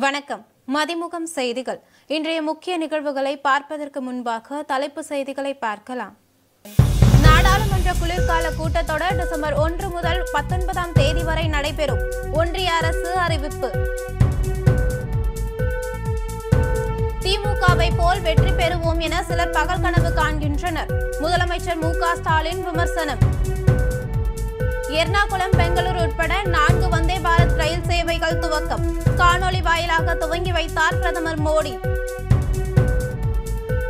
வணக்கம். மதிமுகம் செய்திகள். இன்றைய முக்கிய நிகழ்வுகளை பார்ப்பதற்கு முன்பாக தலைப்பு செய்திகளை பார்க்கலாம். நாடாளுமன்ற குளிர்கால கூட்டத்தொடர் டிசம்பர் 1 முதல் 19ஆம் தேதி வரை நடைபெறும். ஒன்றிய அரசு அறிவிப்பு. திமுகவை போல் வெற்றி பெறுவோம் என சிலர் பகல் கனவு காண்கின்றனர். முதலமைச்சர் மு.க. ஸ்டாலின் விமர்சனம். எர்ணாகுளம், பெங்களூரு உட்பட 4 வந்தே பாரத் ரயில் சேவைகள் துவக்கம். காணொலி வாயிலாக துவங்கி வைத்தார் பிரதமர் மோடி.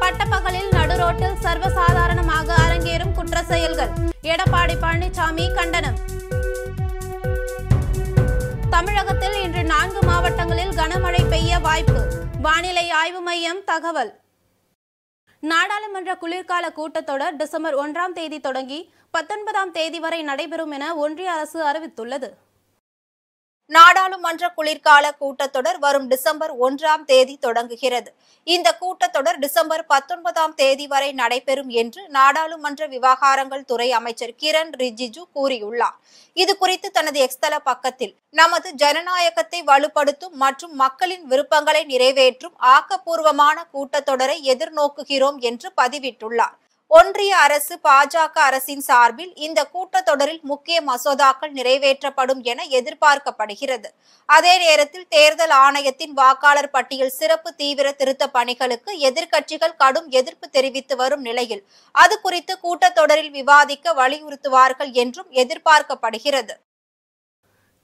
பட்டப்பகலில் நடுரோட்டில் சர்வசாதாரணமாக அரங்கேறும் குற்ற செயல்கள். எடப்பாடி பழனிசாமி கண்டனம். தமிழகத்தில் இன்று 4 மாவட்டங்களில் கனமழை பெய்ய வாய்ப்பு. வானிலை ஆய்வு மையம் தகவல். நாடாளுமன்ற குளிர்கால கூட்டத்தொடர் டிசம்பர் 1ஆம் தேதி தொடங்கி 19ஆம் தேதி வரை நடைபெறும் என ஒன்றிய அரசு அறிவித்துள்ளது. நாடாளுமன்ற குளிர்கால கூட்டத்தொடர் வரும் டிசம்பர் 1ஆம் தேதி தொடங்குகிறது. இந்த கூட்டத்தொடர் டிசம்பர் 19ஆம் தேதி வரை நடைபெறும் என்று நாடாளுமன்ற விவகாரங்கள் துறை அமைச்சர் கிரண் ரிஜிஜு கூறியுள்ளார். இது குறித்து தனது எக்ஸ்தல பக்கத்தில், நமது ஜனநாயகத்தை வலுப்படுத்தும் மற்றும் மக்களின் விருப்பங்களை நிறைவேற்றும் ஆக்கப்பூர்வமான கூட்டத்தொடரை எதிர்நோக்குகிறோம் என்று பதிவிட்டுள்ளார். ஒன்றிய அரசு பாஜக அரசின் சார்பில் இந்த கூட்டத்தொடரில் முக்கிய மசோதாக்கள் நிறைவேற்றப்படும் என எதிர்பார்க்கப்படுகிறது. அதே நேரத்தில் தேர்தல் ஆணையத்தின் வாக்காளர் பட்டியல் சிறப்பு தீவிர திருத்த பணிகளுக்கு எதிர்க்கட்சிகள் கடும் எதிர்ப்பு தெரிவித்து வரும் நிலையில் அது குறித்து கூட்டத்தொடரில் விவாதிக்க வலியுறுத்துவார்கள் என்றும் எதிர்பார்க்கப்படுகிறது.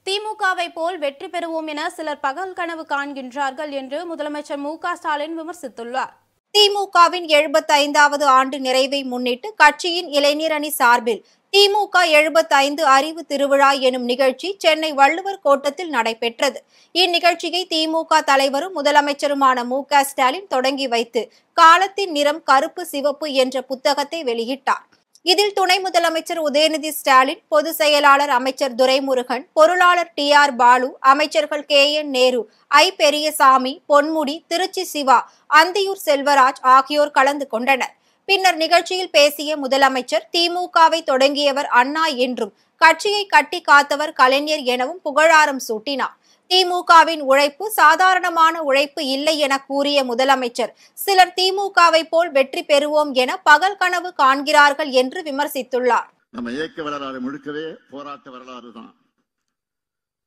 திமுகவை போல் வெற்றி பெறுவோம் என சிலர் பகல் கனவு காண்கின்றார்கள் என்று முதலமைச்சர் மு.க. ஸ்டாலின் விமர்சித்துள்ளார். திமுகவின் 75வது ஆண்டு நிறைவை முன்னிட்டு கட்சியின் இளைஞர் அணி சார்பில் திமுக 75 அறிவு திருவிழா எனும் நிகழ்ச்சி சென்னை வள்ளுவர் கோட்டத்தில் நடைபெற்றது. இந்நிகழ்ச்சியை திமுக தலைவரும் முதலமைச்சருமான மு.க. ஸ்டாலின் தொடங்கி வைத்து காலத்தின் நிறம் கருப்பு சிவப்பு என்ற புத்தகத்தை வெளியிட்டார். இதில் துணை முதலமைச்சர் உதயநிதி ஸ்டாலின், பொதுச் செயலாளர் அமைச்சர் துரைமுருகன், பொருளாளர் டி.ஆர். பாலு, அமைச்சர்கள் கே.என். நேரு, ஐ. பெரியசாமி, பொன்முடி, திருச்சி சிவா, அந்தியூர் செல்வராஜ் ஆகியோர் கலந்து கொண்டனர். பின்னர் நிகழ்ச்சியில் பேசிய முதலமைச்சர், திமுகவை தொடங்கியவர் அண்ணா என்றும் கட்சியை கட்டி காத்தவர் கலைஞர் எனவும் புகழாரம் சூட்டினார். திமுகவின் உழைப்பு சாதாரணமான உழைப்பு இல்லை என கூறிய முதலமைச்சர், சிலர் திமுகவை போல் வெற்றி பெறுவோம் என பகல் கனவு காண்கிறார்கள் என்று விமர்சித்துள்ளார். நம்ம இயக்க வரலாறு முழுக்கவே போராட்ட வரலாறு தான்.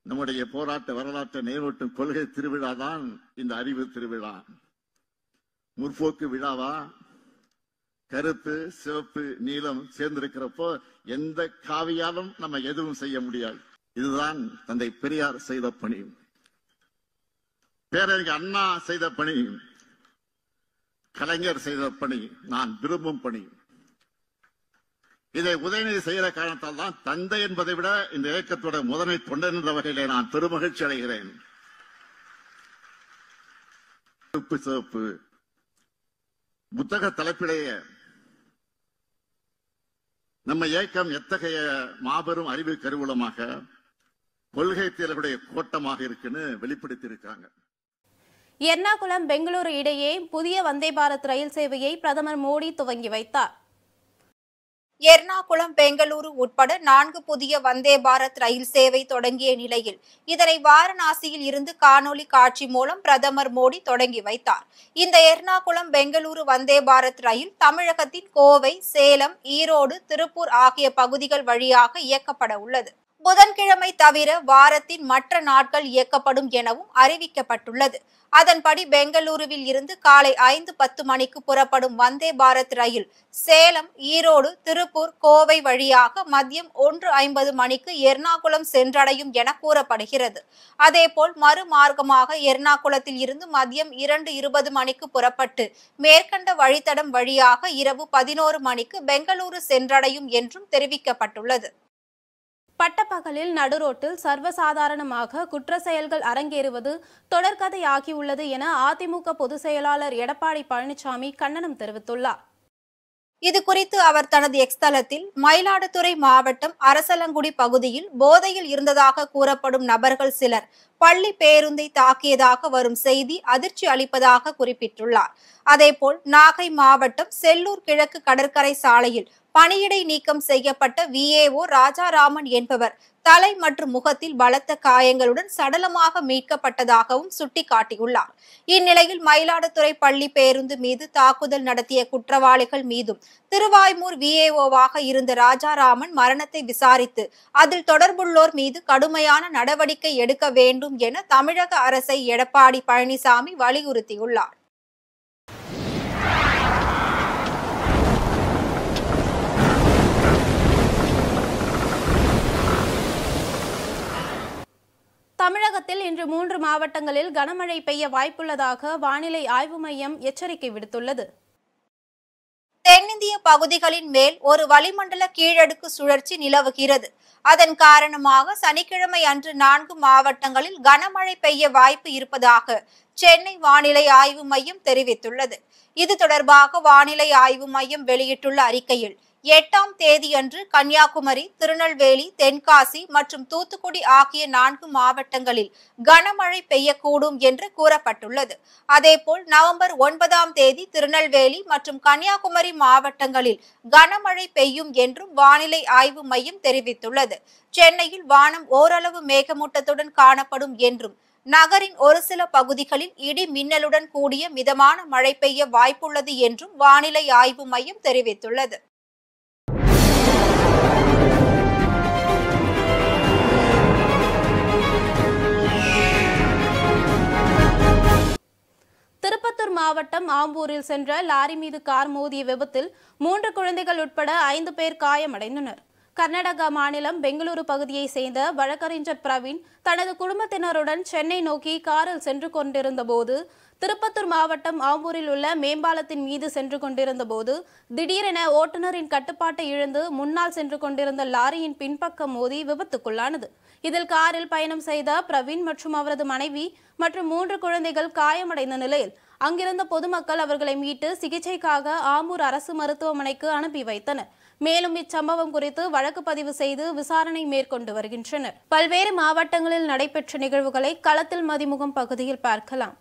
நம்முடைய போராட்ட வரலாற்றை நேரோட்டும் கொள்கை திருவிழா தான் இந்த அறிவு திருவிழா. முற்போக்கு விழாவா? கருப்பு, சிவப்பு, நீலம் சேர்ந்திருக்கிறப்போ எந்த காவியாலும் நம்ம எதுவும் செய்ய முடியாது. இதுதான் தந்தை பெரியார் செய்த பணி, பேரறிஞர் அண்ணா செய்த பணி, கலைஞர் செய்த பணி, நான் விரும்பும் பணி. இதை உதயநிதி செய்கிற காரணத்தால் தான் தந்தை என்பதை விட இந்த இயக்கத்தோட முதன்மை தொண்டன் என்ற வகையிலே நான் பெருமகிழ்ச்சி அடைகிறேன். சிவப்பு புத்தக தலைப்பிலேயே நம்ம இயக்கம் எத்தகைய மாபெரும் அறிவு கருவூலமாக, கொள்கை தேர்வுடைய கோட்டமாக இருக்குன்னு வெளிப்படுத்தி இருக்காங்க. எர்ணாகுளம், பெங்களூரு இடையே புதிய வந்தே பாரத் ரயில் சேவையை பிரதமர் மோடி துவங்கி வைத்தார். எர்ணாகுளம், பெங்களூரு உட்பட 4 புதிய வந்தே பாரத் ரயில் சேவை தொடங்கிய நிலையில் இதனை வாரணாசியில் இருந்து காணொலி காட்சி மூலம் பிரதமர் மோடி தொடங்கி வைத்தார். இந்த எர்ணாகுளம், பெங்களூரு வந்தே பாரத் ரயில் தமிழகத்தின் கோவை, சேலம், ஈரோடு, திருப்பூர் ஆகிய பகுதிகள் வழியாக இயக்கப்பட உள்ளது. புதன்கிழமை தவிர வாரத்தின் மற்ற நாட்கள் இயக்கப்படும் எனவும் அறிவிக்கப்பட்டுள்ளது. அதன்படி பெங்களூருவில் இருந்து காலை 5:10 மணிக்கு புறப்படும் வந்தே பாரத் ரயில் சேலம், ஈரோடு, திருப்பூர், கோவை வழியாக மதியம் 1:50 மணிக்கு எர்ணாகுளம் சென்றடையும் என கூறப்படுகிறது. அதேபோல் மறுமார்க்கமாக எர்ணாகுளத்தில் இருந்து மதியம் 2:20 மணிக்கு புறப்பட்டு மேற்கண்ட வழித்தடம் வழியாக இரவு 11 மணிக்கு பெங்களூரு சென்றடையும் என்றும் தெரிவிக்கப்பட்டுள்ளது. பட்டப்பகலில் நடுரோட்டில் சர்வசாதாரணமாக குற்ற செயல்கள் அரங்கேறுவது தொடர்கதையாகியுள்ளது என அதிமுக பொதுச் செயலாளர் எடப்பாடி பழனிசாமி கண்டனம் தெரிவித்துள்ளார். இது குறித்து அவர் தனது எக்ஸ்தலத்தில், மயிலாடுதுறை மாவட்டம் அரசலங்குடி பகுதியில் போதையில் இருந்ததாக கூறப்படும் நபர்கள் சிலர் பள்ளி பேருந்தை தாக்கியதாக வரும் செய்தி அதிர்ச்சி அளிப்பதாக குறிப்பிட்டுள்ளார். அதேபோல் நாகை மாவட்டம் செல்லூர் கிழக்கு கடற்கரை சாலையில் பணியிடை நீக்கம் செய்யப்பட்ட VAO ராஜாராமன் என்பவர் தலை மற்றும் முகத்தில் பலத்த காயங்களுடன் சடலமாக மீட்கப்பட்டதாகவும் சுட்டிக்காட்டியுள்ளார். இந்நிலையில் மயிலாடுதுறை பள்ளி பேருந்து மீது தாக்குதல் நடத்திய குற்றவாளிகள் மீதும் திருவாய்மூர் VAOவாக இருந்த ராஜாராமன் மரணத்தை விசாரித்து அதில் தொடர்புள்ளோர் மீது கடுமையான நடவடிக்கை எடுக்க வேண்டும் என தமிழக அரசை எடப்பாடி பழனிசாமி வலியுறுத்தியுள்ளார். தமிழகத்தில் இன்று 3 மாவட்டங்களில் கனமழை பெய்ய வாய்ப்புள்ளதாக வானிலை ஆய்வு மையம் எச்சரிக்கை விடுத்துள்ளது. தென்னிந்திய பகுதிகளின் மேல் ஒரு வளிமண்டல கீழடுக்கு சுழற்சி நிலவுகிறது. அதன் காரணமாக சனிக்கிழமை அன்று 4 மாவட்டங்களில் கனமழை பெய்ய வாய்ப்பு இருப்பதாக சென்னை வானிலை ஆய்வு மையம் தெரிவித்துள்ளது. இது தொடர்பாக வானிலை ஆய்வு மையம் வெளியிட்டுள்ள அறிக்கையில் 8ஆம் தேதியன்று கன்னியாகுமரி, திருநெல்வேலி, தென்காசி மற்றும் தூத்துக்குடி ஆகிய 4 மாவட்டங்களில் கனமழை பெய்யக்கூடும் என்று கூறப்பட்டுள்ளது. அதேபோல் நவம்பர் 9ஆம் தேதி திருநெல்வேலி மற்றும் கன்னியாகுமரி மாவட்டங்களில் கனமழை பெய்யும் என்றும் வானிலை ஆய்வு மையம் தெரிவித்துள்ளது. சென்னையில் வானம் ஓரளவு மேகமூட்டத்துடன் காணப்படும் என்றும் நகரின் ஒரு சில பகுதிகளில் இடி மின்னலுடன் கூடிய மிதமான மழை பெய்ய வாய்ப்புள்ளது என்றும் வானிலை ஆய்வு மையம் தெரிவித்துள்ளது. திருப்பத்தூர் மாவட்டம் ஆம்பூரில் சென்ற லாரி மீது கார் மோதிய விபத்தில் 3 குழந்தைகள் உட்பட 5 பேர் காயமடைந்தனர். கர்நாடகா மாநிலம் பெங்களூரு பகுதியை சேர்ந்த வழக்கறிஞர் பிரவீன் தனது குடும்பத்தினருடன் சென்னை நோக்கி காரில் சென்று கொண்டிருந்த போது திருப்பத்தூர் மாவட்டம் ஆம்பூரில் உள்ள மேம்பாலத்தின் மீது சென்று கொண்டிருந்த போது திடீரென ஓட்டுநரின் கட்டுப்பாட்டை இழந்து முன்னால் சென்று கொண்டிருந்த லாரியின் பின்பக்கம் மோதி விபத்துக்குள்ளானது. இதில் காரில் பயணம் செய்த பிரவீன் மற்றும் அவரது மனைவி மற்றும் 3 குழந்தைகள் காயமடைந்த நிலையில் அங்கிருந்த பொதுமக்கள் அவர்களை மீட்டு சிகிச்சைக்காக ஆம்பூர் அரசு மருத்துவமனைக்கு அனுப்பி வைத்தனர். மேலும் இச்சம்பவம் குறித்து வழக்கு பதிவு செய்து விசாரணை மேற்கொண்டு வருகின்றனர். பல்வேறு மாவட்டங்களில் நடைபெற்ற நிகழ்வுகளை களத்தில் மதிமுகம் பகுதியில் பார்க்கலாம்.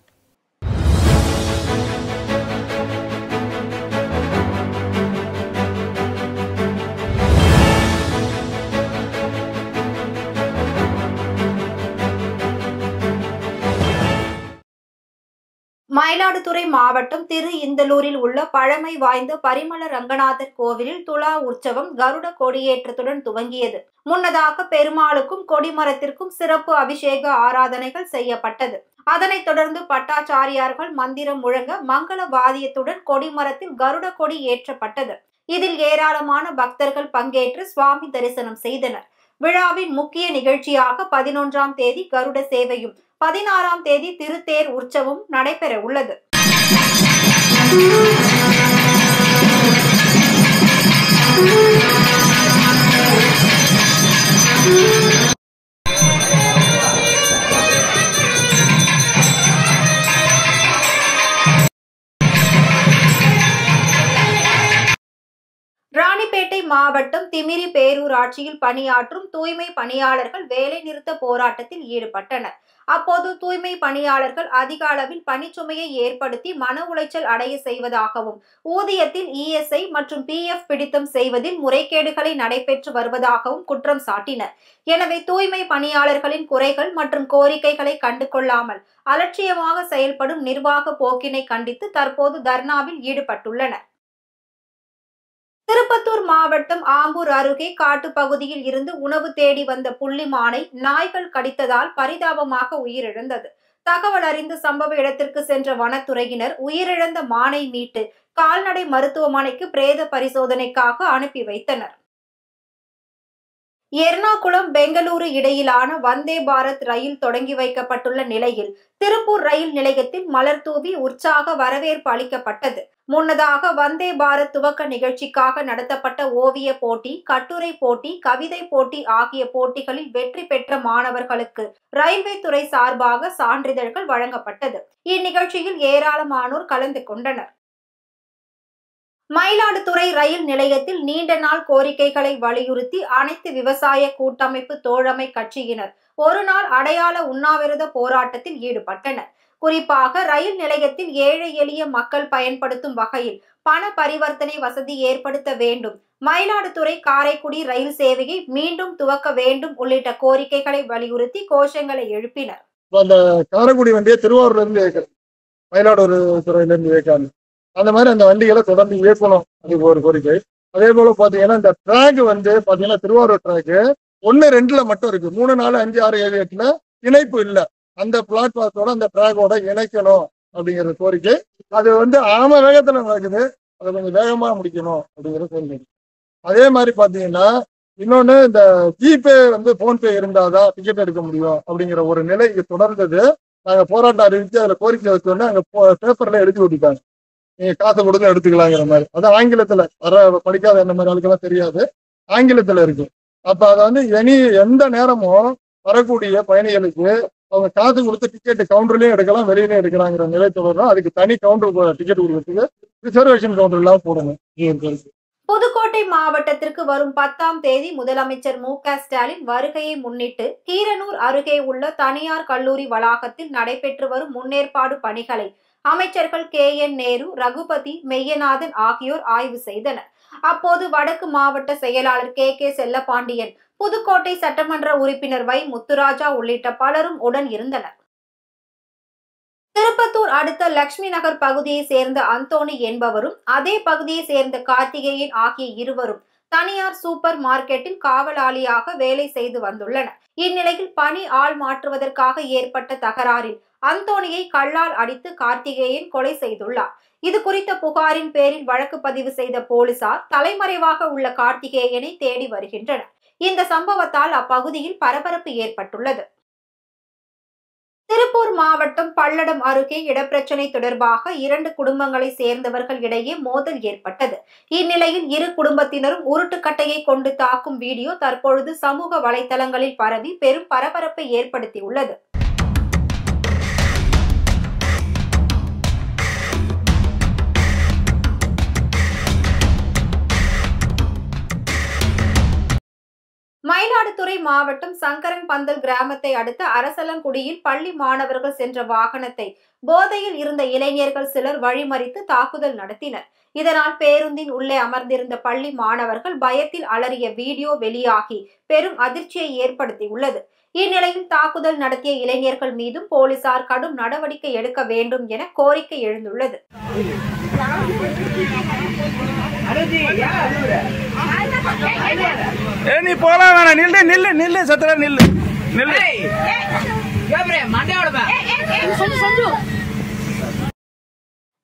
மயிலாடுதுறை மாவட்டம் திரு இந்தலூரில் உள்ள பழமை வாய்ந்த பரிமள ரங்கநாதர் கோவிலில் துலா உற்சவம் கருட கொடியேற்றத்துடன் துவங்கியது. முன்னதாக பெருமாளுக்கும் கொடிமரத்திற்கும் சிறப்பு அபிஷேக ஆராதனைகள் செய்யப்பட்டது. அதனைத் தொடர்ந்து பட்டாச்சாரியார்கள் மந்திரம் முழங்க மங்கள வாத்தியத்துடன் கொடிமரத்தில் கருட கொடி ஏற்றப்பட்டது. இதில் ஏராளமான பக்தர்கள் பங்கேற்று சுவாமி தரிசனம் செய்தனர். விழாவின் முக்கிய நிகழ்ச்சியாக 11ஆம் தேதி கருட சேவையும் 16ஆம் தேதி திருத்தேர் உற்சவம் நடைபெற உள்ளது. ராணிப்பேட்டை மாவட்டம் திமிரி பேரூராட்சியில் பணியாற்றும் தூய்மை பணியாளர்கள் வேலைநிறுத்த போராட்டத்தில் ஈடுபட்டனர். அப்போது தூய்மை பணியாளர்கள் அதிக அளவில் பணிச்சுமையை ஏற்படுத்தி மன உளைச்சல் அடைய செய்வதாகவும் ஊதியத்தில் ESI மற்றும் PF பிடித்தம் செய்வதில் முறைகேடுகளை நடைபெற்று வருவதாகவும் குற்றம் சாட்டினர். எனவே தூய்மை பணியாளர்களின் குறைகள் மற்றும் கோரிக்கைகளை கண்டு கொள்ளாமல் அலட்சியமாக செயல்படும் நிர்வாக போக்கினை கண்டித்து தற்போது தர்ணாவில் ஈடுபட்டுள்ளனர். திருப்பத்தூர் மாவட்டம் ஆம்பூர் அருகே காட்டுப்பகுதியில் இருந்து உணவு தேடி வந்த புள்ளிமானை நாய்கள் கடித்ததால் பரிதாபமாக உயிரிழந்தது. தகவல் அறிந்து சம்பவ இடத்திற்கு சென்ற வனத்துறையினர் உயிரிழந்த மானை மீட்டு கால்நடை மருத்துவமனைக்கு பிரேத பரிசோதனைக்காக அனுப்பி வைத்தனர். எர்ணாகுளம் பெங்களூரு இடையிலான வந்தே பாரத் ரயில் தொடங்கி வைக்கப்பட்டுள்ள நிலையில் திருப்பூர் ரயில் நிலையத்தில் மலர் தூவி உற்சாக வரவேற்பு அளிக்கப்பட்டது. முன்னதாக வந்தே பாரத் துவக்க நிகழ்ச்சிக்காக நடத்தப்பட்ட ஓவிய போட்டி, கட்டுரை போட்டி, கவிதை போட்டி ஆகிய போட்டிகளில் வெற்றி பெற்ற மாணவர்களுக்கு ரயில்வே துறை சார்பாக சான்றிதழ்கள் வழங்கப்பட்டது. இந்நிகழ்ச்சியில் ஏராளமானோர் கலந்து கொண்டனர். மயிலாடுதுறை ரயில் நிலையத்தில் நீண்ட நாள் கோரிக்கைகளை வலியுறுத்தி அனைத்து விவசாய கூட்டமைப்பு தோழமை கட்சியினர் ஒருநாள் அடையாள உண்ணாவிரத போராட்டத்தில் ஈடுபட்டனர். குறிப்பாக ரயில் நிலையத்தில் ஏழை எளிய மக்கள் பயன்படுத்தும் வகையில் பண பரிவர்த்தனை வசதி ஏற்படுத்த வேண்டும், மயிலாடுதுறை காரைக்குடி ரயில் சேவையை மீண்டும் துவக்க வேண்டும் உள்ளிட்ட கோரிக்கைகளை வலியுறுத்தி கோஷங்களை எழுப்பினர். அந்த காரைக்குடி வண்டியை திருவாரூர்ல இருந்து இயக்கணும், மயிலாடுதுறையில இருந்து இயக்காது. அந்த மாதிரி அந்த வண்டிகளை தொடர்ந்து இயக்கணும், அது ஒரு கோரிக்கை. அதே போல பாத்தீங்கன்னா இந்த ட்ராக் பாத்தீங்கன்னா திருவாரூர் ட்ராக்கு 1, 2ல மட்டும் இருக்கு. 3, 4, 5, 6, 7, 8ல இணைப்பு இல்லை. அந்த பிளாட்பார்த்தோட அந்த ட்ராக்கோட இணைக்கணும் அப்படிங்கிற கோரிக்கை. அது ஆம வேகத்துல நடக்குது, அதை கொஞ்சம் வேகமா முடிக்கணும் அப்படிங்கிற கோரிக்கை. அதே மாதிரி பாத்தீங்கன்னா இன்னொன்னு, இந்த ஜிபே போன்பே இருந்தாதான் டிக்கெட் எடுக்க முடியும் அப்படிங்கிற ஒரு நிலை தொடர்ந்தது. நாங்க போராட்டம் அறிவிச்சு அதுல கோரிக்கை வச்சோன்னா அங்க பேப்பர்ல எழுதி விட்டுட்டாங்க, நீங்க காசை கொடுத்து எடுத்துக்கலாங்கிற மாதிரி. அது ஆங்கிலத்துல படிக்காத என்ன மாதிரி ஆளுக்கெல்லாம் தெரியாது, ஆங்கிலத்துல இருக்கு. அப்ப அதை எந்த நேரமும் வரக்கூடிய பயணிகளுக்கு அவங்க காசு கொடுத்து டிக்கெட் கவுண்டர்லயும் எடுக்கலாம், வெளியிலயும் எடுக்கலாங்கிற நிலை தொடரும். அதுக்கு தனி கவுண்டர் டிக்கெட் கொடுக்கறதுக்கு ரிசர்வேஷன் கவுண்டர் எல்லாம் போடணும். புதுக்கோட்டை மாவட்டத்திற்கு வரும் 10ஆம் தேதி முதலமைச்சர் மு.க. ஸ்டாலின் வருகையை முன்னிட்டு கீரனூர் அருகே உள்ள தனியார் கல்லூரி வளாகத்தில் நடைபெற்று வரும் முன்னேற்பாடு பணிகளை அமைச்சர்கள் கே.என். நேரு, ரகுபதி, மெய்யநாதன் ஆகியோர் ஆய்வு செய்தனர். அப்போது வடக்கு மாவட்ட செயலாளர் கே. செல்லப்பாண்டியன், புதுக்கோட்டை சட்டமன்ற உறுப்பினர் வை. முத்துராஜா உள்ளிட்ட பலரும் உடன் இருந்தனர். திருப்பத்தூர் அடுத்த லட்சுமி நகர் பகுதியை சேர்ந்த அந்தோணி என்பவரும் அதே பகுதியை சேர்ந்த கார்த்திகேயன் ஆகிய இருவரும் தனியார் சூப்பர் மார்க்கெட்டில் காவலாளியாக வேலை செய்து வந்துள்ளனர். இந்நிலையில் பணி ஆள் மாற்றுவதற்காக ஏற்பட்ட தகராறில் அந்தோணியை கல்லால் அடித்து கார்த்திகேயன் கொலை செய்துள்ளார். இது குறித்த புகாரின் பேரில் வழக்கு பதிவு செய்த போலீசார் தலைமறைவாக உள்ள கார்த்திகேயனை தேடி வருகின்றனர். இந்த சம்பவத்தால் அப்பகுதியில் பரபரப்பு ஏற்பட்டுள்ளது. திருப்பூர் மாவட்டம் பல்லடம் அருகே இடப்பிரச்சனை தொடர்பாக 2 குடும்பங்களை சேர்ந்தவர்கள் இடையே மோதல் ஏற்பட்டது. இந்நிலையில் இரு குடும்பத்தினரும் உருட்டுக்கட்டையை கொண்டு தாக்கும் வீடியோ தற்பொழுது சமூக வலைதளங்களில் பரவி பெரும் பரபரப்பை ஏற்படுத்தியுள்ளது. மயிலாடுதுறை மாவட்டம் சங்கரன் பந்தல் கிராமத்தை அடுத்த அரசலங்குடியில் பள்ளி மாணவர்கள் சென்ற வாகனத்தை போதையில் இருந்த இளைஞர்கள் சிலர் வழிமறித்து தாக்குதல் நடத்தினர். இதனால் பேருந்தின் உள்ளே அமர்ந்திருந்த பள்ளி மாணவர்கள் பயத்தில் அலறிய வீடியோ வெளியாகி பெரும் அதிர்ச்சியை ஏற்படுத்தியுள்ளது. இந்நிலையில் தாக்குதல் நடத்திய இளைஞர்கள் மீதும் போலீசார் கடும் நடவடிக்கை எடுக்க வேண்டும் என கோரிக்கை எழுந்துள்ளது. நீ போலாம் வேணாம், நில்லு நில்லு நில்லு சத்திர நில்லு நில்லு.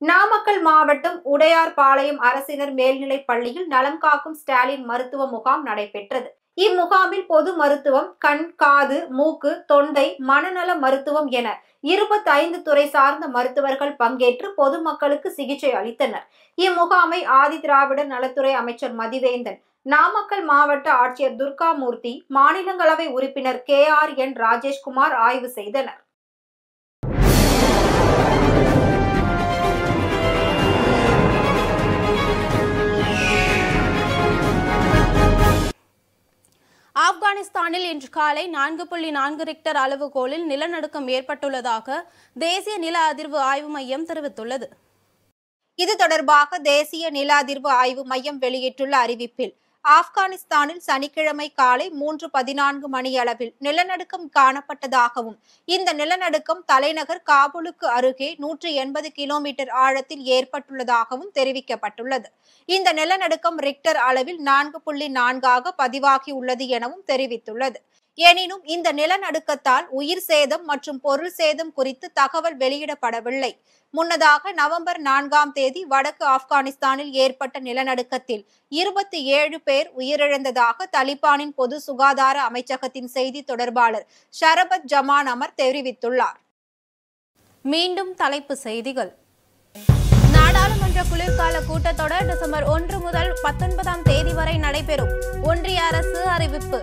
நாமக்கல் மாவட்டம் உடையார்பாளையம் அரசினர் மேல்நிலைப் பள்ளியில் நலம் காக்கும் ஸ்டாலின் மருத்துவ முகாம் நடைபெற்றது. இம்முகாமில் பொது மருத்துவம், கண், காது, மூக்கு, தொண்டை, மனநல மருத்துவம் என 25 துறை சார்ந்த மருத்துவர்கள் பங்கேற்று பொதுமக்களுக்கு சிகிச்சை அளித்தனர். இம்முகாமை ஆதி திராவிடர் நலத்துறை அமைச்சர் மதிவேந்தன், நாமக்கல் மாவட்ட ஆட்சியர் துர்காமூர்த்தி, மாநிலங்களவை உறுப்பினர் KRN ராஜேஷ்குமார் ஆய்வு செய்தனர். ஆப்கானிஸ்தானில் இன்று காலை 4.4 ரிக்டர் அளவுகோலில் நிலநடுக்கம் ஏற்பட்டுள்ளதாக தேசிய நில அதிர்வு ஆய்வு மையம் தெரிவித்துள்ளது. இது தொடர்பாக தேசிய நில அதிர்வு ஆய்வு மையம் வெளியிட்டுள்ள அறிவிப்பில், ஆப்கானிஸ்தானில் சனிக்கிழமை காலை 3:14 மணியளவில் நிலநடுக்கம் காணப்பட்டதாகவும், இந்த நிலநடுக்கம் தலைநகர் காபூலுக்கு அருகே 180 கிலோமீட்டர் ஆழத்தில் ஏற்பட்டுள்ளதாகவும் தெரிவிக்கப்பட்டுள்ளது. இந்த நிலநடுக்கம் ரிக்டர் அளவில் 4.4 பதிவாகியுள்ளது எனவும் தெரிவித்துள்ளது. எனினும் இந்த நிலநடுக்கத்தால் உயிர் சேதம் மற்றும் பொருள் சேதம் குறித்து தகவல் வெளியிடப்படவில்லை. முன்னதாக நவம்பர் 4ஆம் தேதி வடக்கு ஆப்கானிஸ்தானில் ஏற்பட்ட நிலநடுக்கத்தில் 27 பேர் உயிரிழந்ததாக தலிபானின் பொது சுகாதார அமைச்சகத்தின் செய்தி தொடர்பாளர் ஷரபத் ஜமான் அமர் தெரிவித்துள்ளார். மீண்டும் தலைப்பு செய்திகள். நாடாளுமன்ற குளிர்கால கூட்டத்தொடர் டிசம்பர் 1 முதல் 19ஆம் தேதி வரை நடைபெறும், ஒன்றிய அரசு அறிவிப்பு.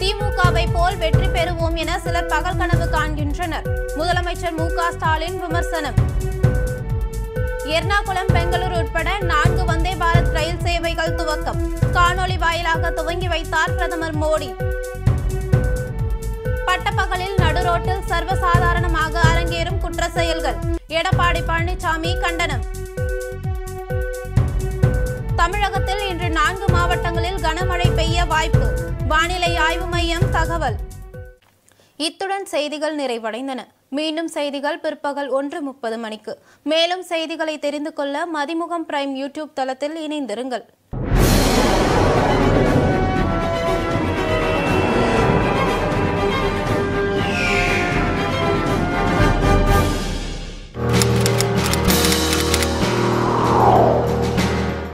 திமுகவை போல் வெற்றி பெறுவோம் என சிலர் பகல் கனவு காண்கின்றனர், முதலமைச்சர் மு.க. ஸ்டாலின் விமர்சனம். எர்ணாகுளம் பெங்களூரு உட்பட 4 வந்தே பாரத் ரயில் சேவைகள் துவக்கம். காணொலி வாயிலாக துவங்கி வைத்தார் பிரதமர் மோடி. பட்டப்பகலில் நடுரோட்டில் சர்வசாதாரணமாக அரங்கேறும் குற்ற செயல்கள். எடப்பாடி பழனிசாமி கண்டனம். தமிழகத்தில் இன்று 4 மாவட்டங்களில் கனமழை பெய்ய வாய்ப்பு. வானிலை ஆய்வு மையம் தகவல். இத்துடன் செய்திகள் நிறைவடைந்தன. மீண்டும் செய்திகள் பிற்பகல் 1:30 மணிக்கு. மேலும் செய்திகளை தெரிந்து கொள்ள மதிமுகம் பிரைம் யூடியூப் தளத்தில் இணைந்திருங்கள்.